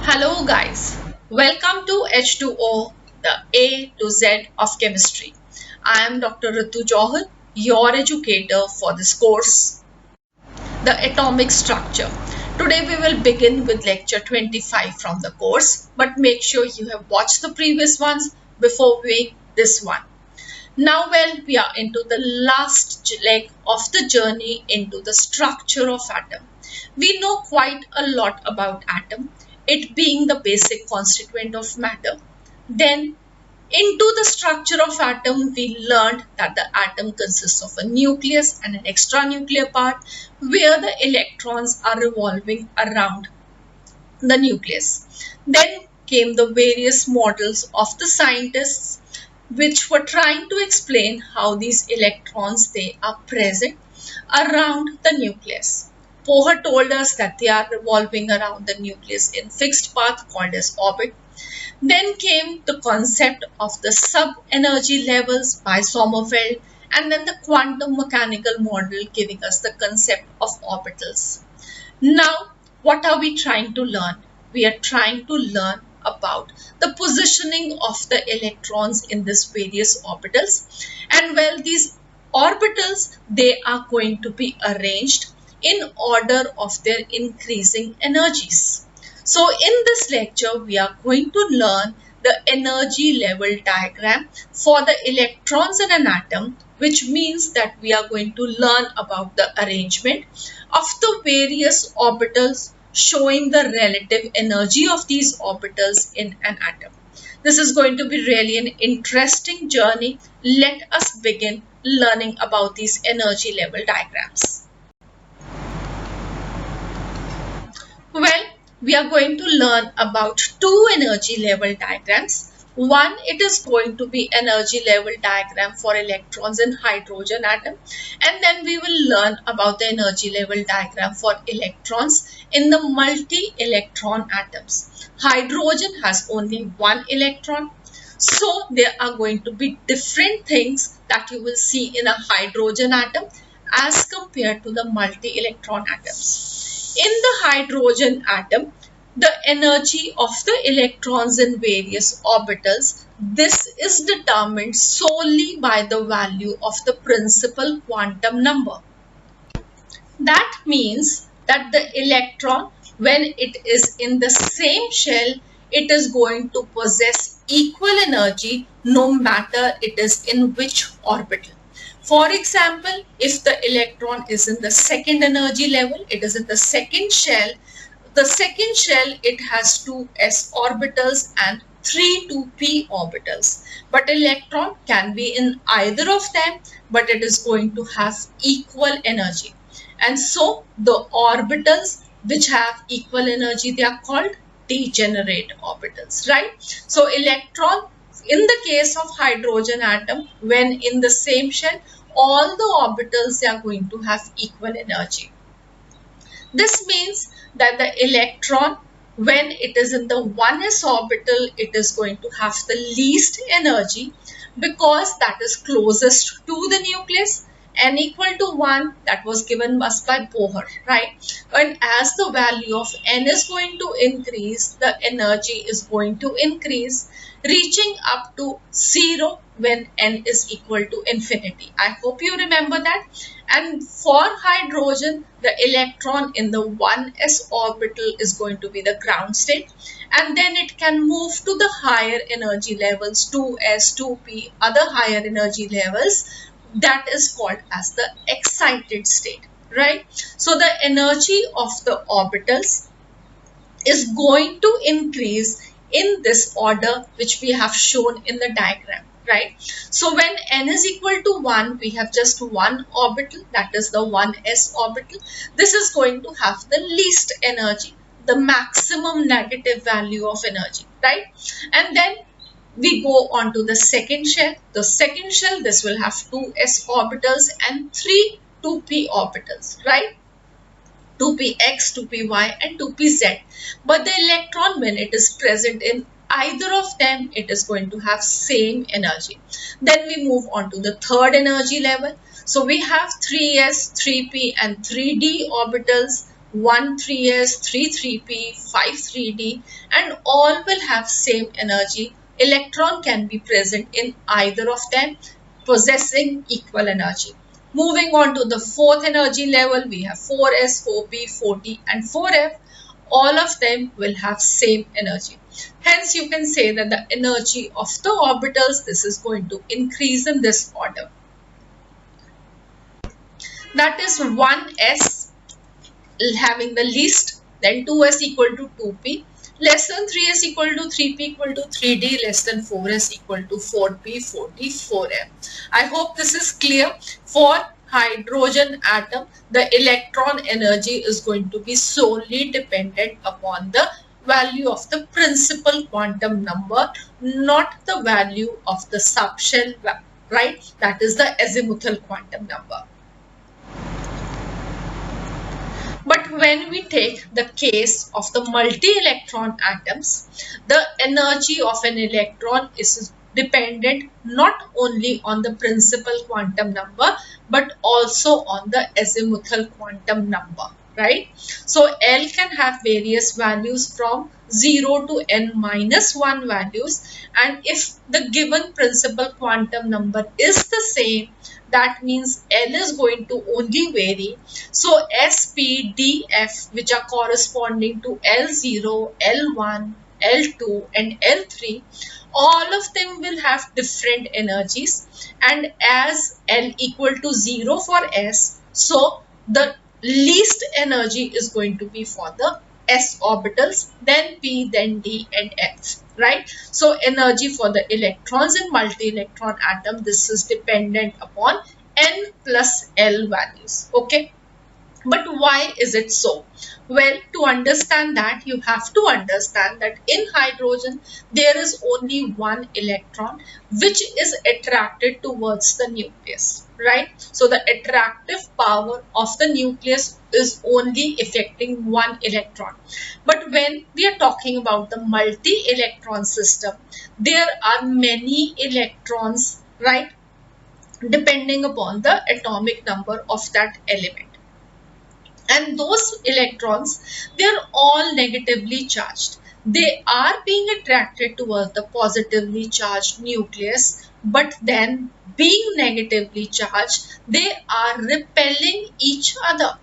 Hello guys, welcome to H2O, the A to Z of chemistry. I am Dr. Ritu Johar, your educator for this course, the atomic structure. Today we will begin with lecture 25 from the course, but make sure you have watched the previous ones before we this one. Now, we are into the last leg of the journey into the structure of atom. We know quite a lot about atom, it being the basic constituent of matter. Then, into the structure of atom, we learned that the atom consists of a nucleus and an extranuclear part where the electrons are revolving around the nucleus. Then came the various models of the scientists which were trying to explain how these electrons they are present around the nucleus. Bohr told us that they are revolving around the nucleus in fixed path called as orbit. Then came the concept of the sub-energy levels by Sommerfeld, and then the quantum mechanical model giving us the concept of orbitals. Now, what are we trying to learn? We are trying to learn about the positioning of the electrons in these various orbitals. And these orbitals, they are going to be arranged in order of their increasing energies. So in this lecture, we are going to learn the energy level diagram for the electrons in an atom, which means that we are going to learn about the arrangement of the various orbitals showing the relative energy of these orbitals in an atom. This is going to be really an interesting journey. Let us begin learning about these energy level diagrams. We are going to learn about two energy level diagrams. One, it is going to be energy level diagram for electrons in hydrogen atom, and then we will learn about the energy level diagram for electrons in the multi-electron atoms. Hydrogen has only one electron, so there are going to be different things that you will see in a hydrogen atom as compared to the multi-electron atoms. In the hydrogen atom, the energy of the electrons in various orbitals, this is determined solely by the value of the principal quantum number. That means that the electron, when it is in the same shell, it is going to possess equal energy no matter it is in which orbital. For example, if the electron is in the second energy level, it is in the second shell. The second shell, it has two s orbitals and three 2p orbitals. But electron can be in either of them, but it is going to have equal energy. And so the orbitals which have equal energy, they are called degenerate orbitals, right? So electron, in the case of hydrogen atom, when in the same shell, all the orbitals they are going to have equal energy. This means that the electron, when it is in the 1s orbital, it is going to have the least energy because that is closest to the nucleus. N equal to 1, that was given us by Bohr, right? And as the value of N is going to increase, the energy is going to increase, reaching up to 0 when N is equal to infinity. I hope you remember that. And for hydrogen, the electron in the 1s orbital is going to be the ground state, and then it can move to the higher energy levels, 2s, 2p, other higher energy levels. That is called as the excited state, right? So the energy of the orbitals is going to increase in this order which we have shown in the diagram, right? So when n is equal to 1, we have just one orbital, that is the 1s orbital. This is going to have the least energy, the maximum negative value of energy, right? And then we go on to the second shell. The second shell, this will have two s orbitals and three 2p orbitals, right? 2px, 2py and 2pz. But the electron, when it is present in either of them, it is going to have same energy. Then we move on to the third energy level. So we have 3s, 3p and 3d orbitals 1 3s, 3 3p, 5 3d, and all will have same energy. Electron can be present in either of them, possessing equal energy. Moving on to the fourth energy level, we have 4s, 4p, 4d, and 4f. All of them will have same energy. Hence, you can say that the energy of the orbitals, this is going to increase in this order. That is 1s having the least, then 2s equal to 2p, less than 3s equal to 3p equal to 3d, less than 4s equal to 4p, 4d, 4m. I hope this is clear. For hydrogen atom, the electron energy is going to be solely dependent upon the value of the principal quantum number, not the value of the subshell, right? That is the azimuthal quantum number. But when we take the case of the multi-electron atoms, the energy of an electron is dependent not only on the principal quantum number, but also on the azimuthal quantum number, right? So L can have various values from 0 to n minus 1 values, and if the given principal quantum number is the same, that means L is going to only vary. So S, P, D, F, which are corresponding to L0, L1, L2 and L3, all of them will have different energies, and as L equal to 0 for S, so the least energy is going to be for the S orbitals, then P, then D and F, right? So energy for the electrons in multi-electron atom, this is dependent upon N plus L values, okay? But why is it so? Well, to understand that, you have to understand that in hydrogen, there is only one electron which is attracted towards the nucleus, right? So the attractive power of the nucleus is only affecting one electron. But when we are talking about the multi-electron system, there are many electrons, right? Depending upon the atomic number of that element. And those electrons, they are all negatively charged. They are being attracted towards the positively charged nucleus, but then being negatively charged, they are repelling each other.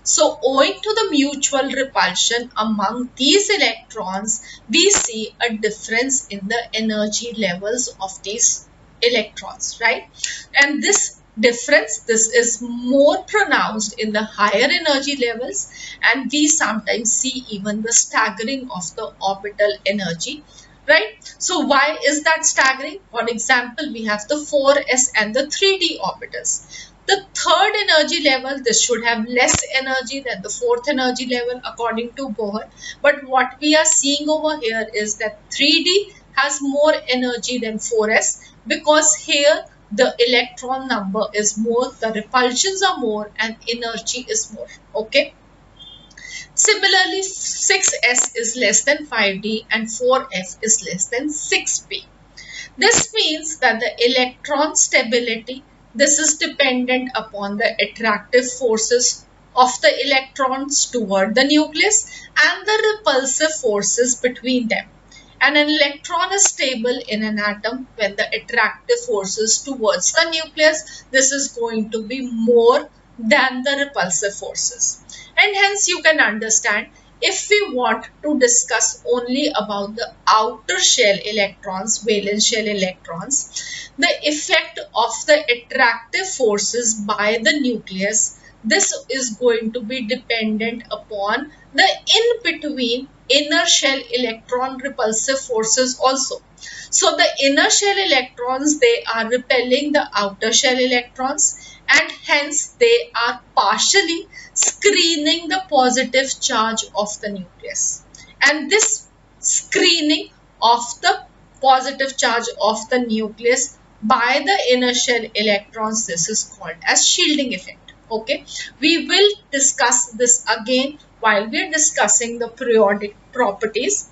So owing to the mutual repulsion among these electrons, we see a difference in the energy levels of these electrons, right? And this difference, this is more pronounced in the higher energy levels, and we sometimes see even the staggering of the orbital energy, right? So why is that staggering? For example, we have the 4s and the 3d orbitals. The third energy level, this should have less energy than the fourth energy level according to Bohr, but what we are seeing over here is that 3d has more energy than 4s, because here the electron number is more, the repulsions are more, and energy is more, okay? Similarly, 6s is less than 5d and 4f is less than 6p. This means that the electron stability, this is dependent upon the attractive forces of the electrons toward the nucleus and the repulsive forces between them. And an electron is stable in an atom when the attractive forces towards the nucleus, this is going to be more than the repulsive forces. And hence you can understand, if we want to discuss only about the outer shell electrons, valence shell electrons, the effect of the attractive forces by the nucleus, this is going to be dependent upon the in-between inner shell electron repulsive forces also. So the inner shell electrons, they are repelling the outer shell electrons, and hence they are partially screening the positive charge of the nucleus. And this screening of the positive charge of the nucleus by the inner shell electrons, this is called as shielding effect. Okay, we will discuss this again while we are discussing the periodic properties.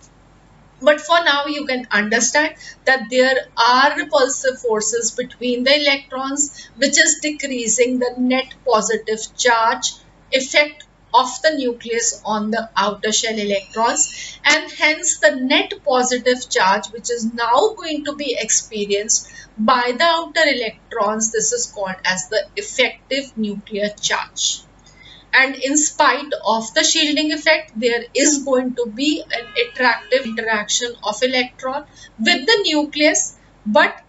But for now, you can understand that there are repulsive forces between the electrons, which is decreasing the net positive charge effect of the nucleus on the outer shell electrons, and hence the net positive charge which is now going to be experienced by the outer electrons, this is called as the effective nuclear charge. And in spite of the shielding effect, there is going to be an attractive interaction of electron with the nucleus, but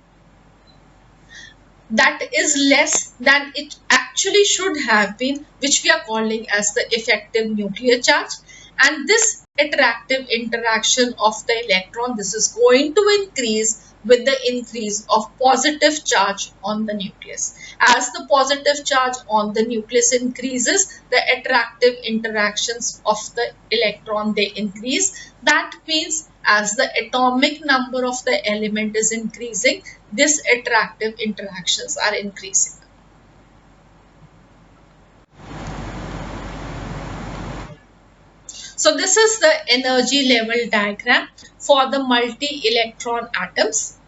that is less than it actually should have been, which we are calling as the effective nuclear charge. And this attractive interaction of the electron, this is going to increase with the increase of positive charge on the nucleus. As the positive charge on the nucleus increases, the attractive interactions of the electron, they increase. That means as the atomic number of the element is increasing, these attractive interactions are increasing. So this is the energy level diagram for the multi-electron atoms.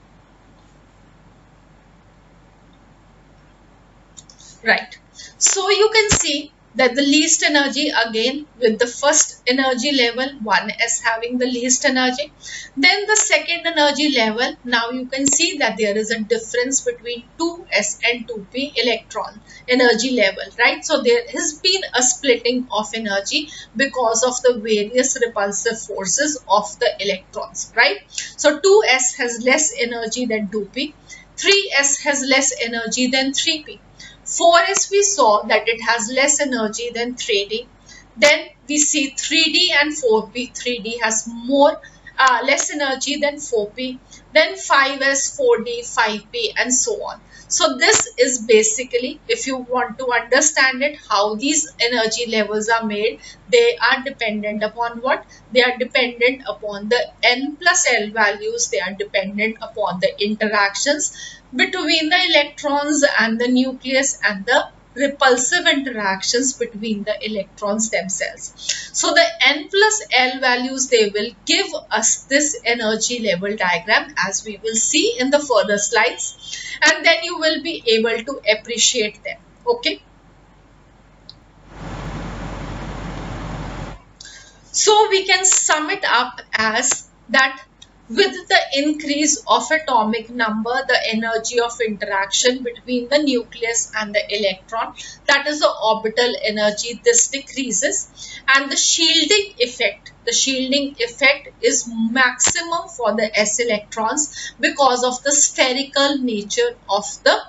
Right. So you can see that the least energy, again with the first energy level 1s having the least energy, then the second energy level, now you can see that there is a difference between 2s and 2p electron energy level, right? So there has been a splitting of energy because of the various repulsive forces of the electrons, right? So 2s has less energy than 2p, 3s has less energy than 3p. 4s we saw that it has less energy than 3d. Then we see 3d and 4p. 3d has less energy than 4p. Then 5s, 4d, 5p, and so on. So this is basically, if you want to understand it, how these energy levels are made. They are dependent upon what? They are dependent upon the n plus L values. They are dependent upon the interactions between the electrons and the nucleus and the repulsive interactions between the electrons themselves. So the n plus L values, they will give us this energy level diagram, as we will see in the further slides, and then you will be able to appreciate them. Okay. So we can sum it up as that with the increase of atomic number, the energy of interaction between the nucleus and the electron, that is the orbital energy, this decreases, and the shielding effect is maximum for the s electrons because of the spherical nature of the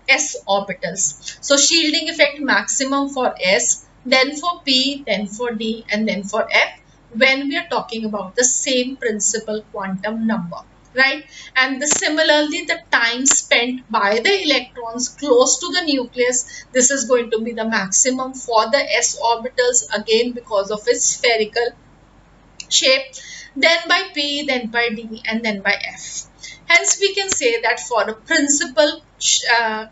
s orbitals. So shielding effect maximum for s, then for p, then for d, and then for f, when we are talking about the same principal quantum number, right? And similarly, the time spent by the electrons close to the nucleus, this is going to be the maximum for the s orbitals, again because of its spherical shape, then by p, then by d, and then by f. Hence we can say that for a principal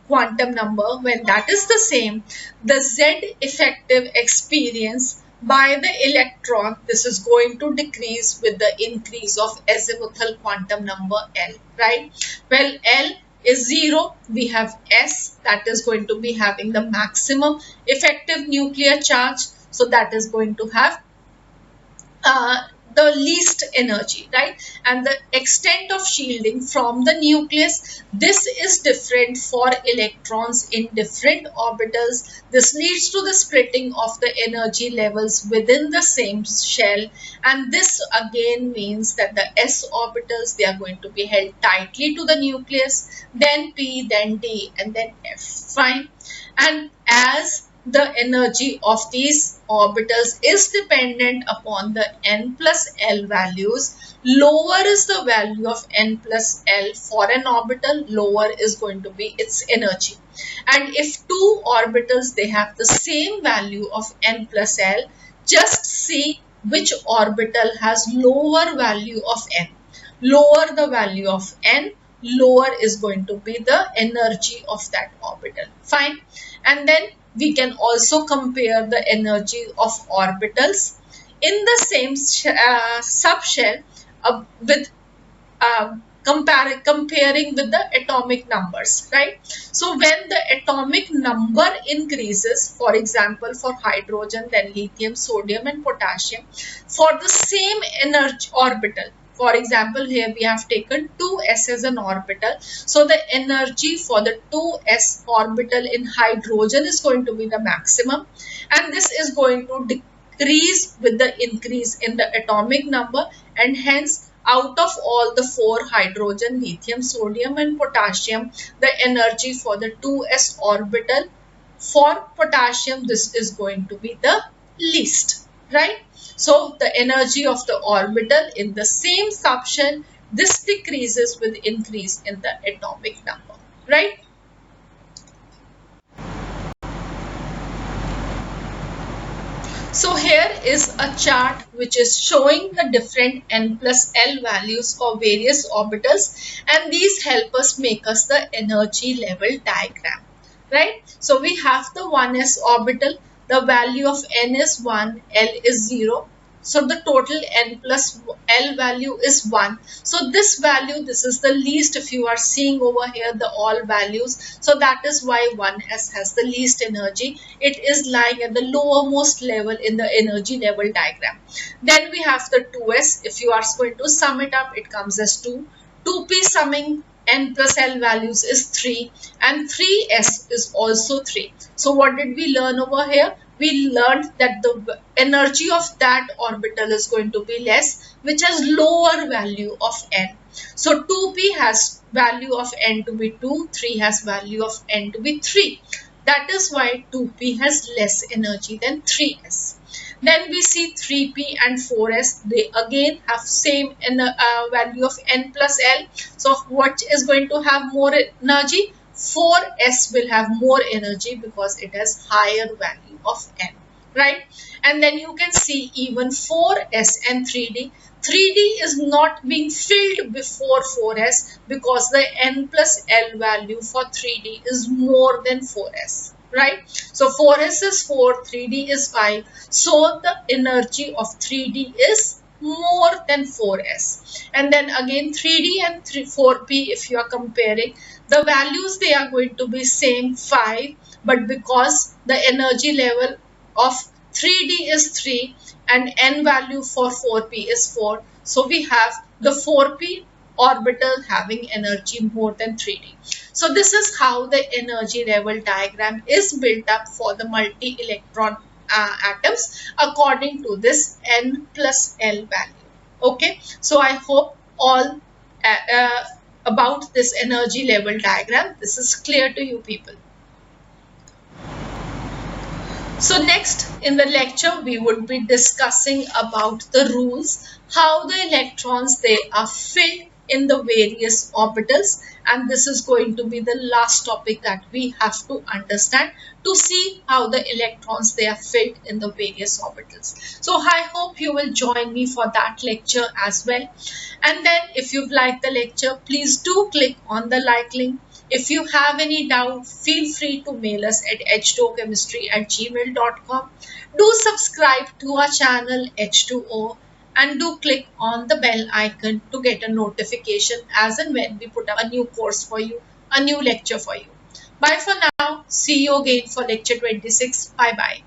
quantum number, when that is the same, the z effective experience by the electron, this is going to decrease with the increase of azimuthal quantum number L, right? Well, L is 0, we have S, that is going to be having the maximum effective nuclear charge, so that is going to have the least energy, right? And the extent of shielding from the nucleus, this is different for electrons in different orbitals. This leads to the splitting of the energy levels within the same shell, and this again means that the s orbitals, they are going to be held tightly to the nucleus, then p, then d, and then f. Fine. And as the energy of these orbitals is dependent upon the n plus L values, lower is the value of n plus L for an orbital, lower is going to be its energy. And if two orbitals, they have the same value of n plus L, just see which orbital has lower value of n. Lower the value of n, lower is going to be the energy of that orbital. Fine. And then we can also compare the energy of orbitals in the same subshell with comparing with the atomic numbers, right? So when the atomic number increases, for example, for hydrogen, then lithium, sodium and potassium, for the same energy orbital, for example, here we have taken 2s as an orbital. So the energy for the 2s orbital in hydrogen is going to be the maximum, and this is going to decrease with the increase in the atomic number, and hence out of all the four, hydrogen, lithium, sodium and potassium, the energy for the 2s orbital for potassium, this is going to be the least, right? So the energy of the orbital in the same subshell, this decreases with increase in the atomic number, right? So here is a chart which is showing the different n plus L values for various orbitals, and these help us make us the energy level diagram, right? So we have the 1s orbital, the value of n is 1, L is 0. So the total n plus L value is 1. So this value, this is the least. If you are seeing over here the all values, so that is why 1s has the least energy. It is lying at the lowermost level in the energy level diagram. Then we have the 2s. If you are going to sum it up, it comes as 2. 2p summing n plus L values is 3, and 3s is also 3. So what did we learn over here? We learned that the energy of that orbital is going to be less, which has lower value of n. So 2p has value of n to be 2, 3 has value of n to be 3. That is why 2p has less energy than 3s. Then we see 3p and 4s, they again have same value of n plus L. So what is going to have more energy? 4s will have more energy because it has higher value of n, right? And then you can see even 4s and 3d. 3d is not being filled before 4s because the n plus L value for 3d is more than 4s, right? So 4s is 4, 3d is 5. So the energy of 3d is more than 4s. And then again 3d and 4p, if you are comparing, the values, they are going to be same 5, but because the energy level of 3d is 3 and n value for 4p is 4, so we have the 4p orbital having energy more than 3d. So this is how the energy level diagram is built up for the multi-electron atoms according to this n plus L value. Okay, so I hope all about this energy level diagram, this is clear to you people. So next in the lecture we would be discussing about the rules, how the electrons, they are filled in the various orbitals, and this is going to be the last topic that we have to understand to see how the electrons, they are filled in the various orbitals. So I hope you will join me for that lecture as well. And then if you've liked the lecture, please do click on the like link. If you have any doubt, feel free to mail us at h2ochemistry@gmail.com. Do subscribe to our channel H2O, and do click on the bell icon to get a notification as and when we put up a new course for you, a new lecture for you. Bye for now. See you again for lecture 26. Bye bye.